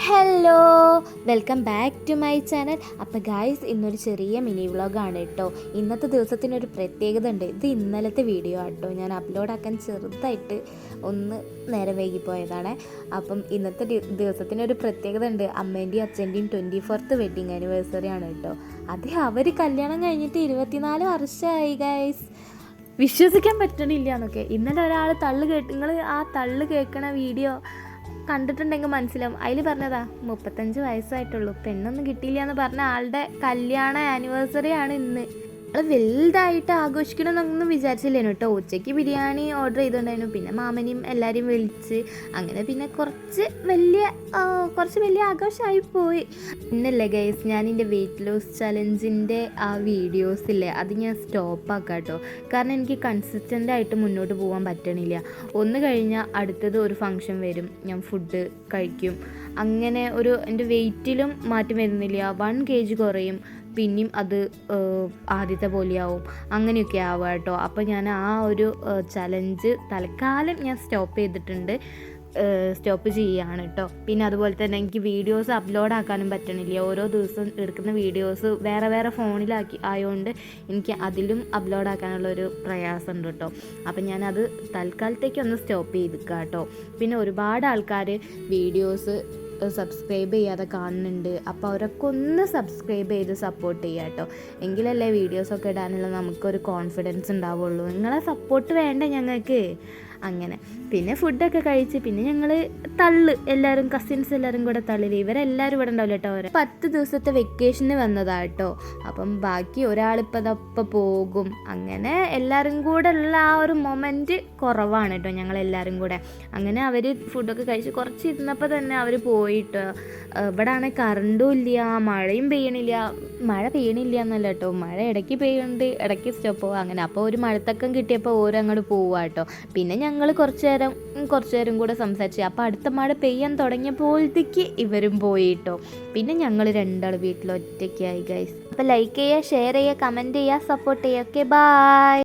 Hello, welcome back to my channel. അപ്പോൾ guys, ഇന്നൊരു ചെറിയ മിനി വ്ളോഗാണ് കേട്ടോ. ഇന്നത്തെ ദിവസത്തിനൊരു പ്രത്യേകത ഉണ്ട്. ഇത് ഇന്നലത്തെ വീഡിയോ ആട്ടോ. ഞാൻ അപ്ലോഡാക്കാൻ ചെറുതായിട്ട് ഒന്ന് നേരം വൈകിപ്പോയതാണ്. അപ്പം ഇന്നത്തെ ദിവസത്തിനൊരു പ്രത്യേകത ഉണ്ട്. അമ്മേൻ്റെയും അച്ഛൻ്റെയും 24th വെഡ്ഡിങ് ആനിവേഴ്സറി ആണ് കേട്ടോ. അവർ കല്യാണം കഴിഞ്ഞിട്ട് 24 വർഷമായി ഗായ്സ്. വിശ്വസിക്കാൻ പറ്റണില്ല എന്നൊക്കെ. ഇന്നലെ ഒരാൾ നിങ്ങൾ ആ തള്ളു കേൾക്കണ വീഡിയോ കണ്ടിട്ടുണ്ടെങ്കിൽ മനസ്സിലാവും. അതിൽ പറഞ്ഞതാ 35 വയസ്സായിട്ടുള്ളൂ, പെണ്ണൊന്നും കിട്ടിയില്ല എന്ന് പറഞ്ഞ ആളുടെ കല്യാണ ആനിവേഴ്സറി ആണ് ഇന്ന്. നമ്മൾ വലുതായിട്ട് ആഘോഷിക്കണമെന്നൊന്നും വിചാരിച്ചില്ലേനു കേട്ടോ. ഉച്ചയ്ക്ക് ബിരിയാണി ഓർഡർ ചെയ്തിട്ടുണ്ടായിരുന്നു. പിന്നെ മാമനെയും എല്ലാവരെയും വിളിച്ച് അങ്ങനെ പിന്നെ കുറച്ച് വലിയ ആഘോഷമായി പോയി. പിന്നല്ലേ ഗൈസ്, ഞാൻ എൻ്റെ വെയിറ്റ് ലോസ് ചലഞ്ചിൻ്റെ ആ വീഡിയോസില്ലേ, അത് ഞാൻ സ്റ്റോപ്പാക്കാം കേട്ടോ. കാരണം എനിക്ക് കൺസിസ്റ്റൻ്റായിട്ട് മുന്നോട്ട് പോകാൻ പറ്റണില്ല. ഒന്ന് കഴിഞ്ഞാൽ അടുത്തത് ഒരു ഫങ്ഷൻ വരും, ഞാൻ ഫുഡ് കഴിക്കും. അങ്ങനെ എൻ്റെ വെയിറ്റിലും മാറ്റം വരുന്നില്ല. 1 kg കുറയും, പിന്നെയും അത് ആദ്യത്തെ പോലെയാവും, അങ്ങനെയൊക്കെ ആവുക കേട്ടോ. അപ്പോൾ ഞാൻ ആ ഒരു ചലഞ്ച് തൽക്കാലം ഞാൻ സ്റ്റോപ്പ് ചെയ്യുകയാണ് കേട്ടോ. പിന്നെ അതുപോലെ തന്നെ എനിക്ക് വീഡിയോസ് അപ്ലോഡ് ആക്കാനും പറ്റണില്ല. ഓരോ ദിവസം എടുക്കുന്ന വീഡിയോസ് വേറെ ആയതുകൊണ്ട് എനിക്ക് അതിലും അപ്ലോഡ് ആക്കാനുള്ളൊരു പ്രയാസമുണ്ട് കേട്ടോ. അപ്പം ഞാനത് തൽക്കാലത്തേക്കൊന്ന് സ്റ്റോപ്പ് ചെയ്തിരിക്കാം കേട്ടോ. പിന്നെ ഒരുപാട് ആൾക്കാർ വീഡിയോസ് സബ്സ്ക്രൈബ് ചെയ്യാതെ കാണുന്നുണ്ട്. അപ്പോൾ അവരൊക്കെ ഒന്ന് സബ്സ്ക്രൈബ് ചെയ്ത് സപ്പോർട്ട് ചെയ്യുക കേട്ടോ. എങ്കിലല്ലേ വീഡിയോസൊക്കെ ഇടാനുള്ള നമുക്കൊരു കോൺഫിഡൻസ് ഉണ്ടാവുള്ളൂ. നിങ്ങളെ സപ്പോർട്ട് വേണ്ടേ ഞങ്ങൾക്ക്. അങ്ങനെ പിന്നെ ഫുഡൊക്കെ കഴിച്ച് പിന്നെ ഞങ്ങൾ എല്ലാവരും കസിൻസ് എല്ലാവരും കൂടെ തള്ളില്. ഇവരെല്ലാവരും ഇവിടെ ഉണ്ടാവില്ല കേട്ടോ. 10 ദിവസത്തെ വെക്കേഷന് വന്നതാട്ടോ. അപ്പം ബാക്കി ഒരാളിപ്പോൾ പോകും. അങ്ങനെ എല്ലാവരും കൂടെ ഉള്ള ആ ഒരു മൊമെൻറ്റ് കുറവാണ് കേട്ടോ. ഞങ്ങളെല്ലാവരും കൂടെ അങ്ങനെ അവർ ഫുഡൊക്കെ കഴിച്ച് കുറച്ച് ഇരുന്നപ്പോൾ തന്നെ അവർ പോയിട്ട്. ഇവിടെ ആണെങ്കിൽ കറണ്ടും ഇല്ല, മഴയും പെയ്യണില്ല. മഴ പെയ്യണില്ല എന്നല്ല കേട്ടോ, മഴ ഇടയ്ക്ക് പെയ്യുന്നുണ്ട്, ഇടയ്ക്ക് സ്റ്റോപ്പ് പോവുക അങ്ങനെ. അപ്പോൾ ഒരു മഴത്തക്കം കിട്ടിയപ്പോൾ ഓരോ അങ്ങോട്ട് പോവുക കേട്ടോ. പിന്നെ ഞങ്ങൾ കുറച്ച് നേരം കൂടെ സംസാരിച്ചു. അപ്പോൾ അടുത്ത മഴ പെയ്യാൻ തുടങ്ങിയപ്പോഴത്തേക്ക് ഇവരും പോയിട്ടോ. പിന്നെ ഞങ്ങൾ രണ്ടാൾ വീട്ടിൽ ഒറ്റയ്ക്കായി ഗൈസ്. അപ്പോൾ ലൈക്ക് ചെയ്യുക, ഷെയർ ചെയ്യുക, കമൻറ്റ് ചെയ്യുക, സപ്പോർട്ട് ചെയ്യുക. Okay, by.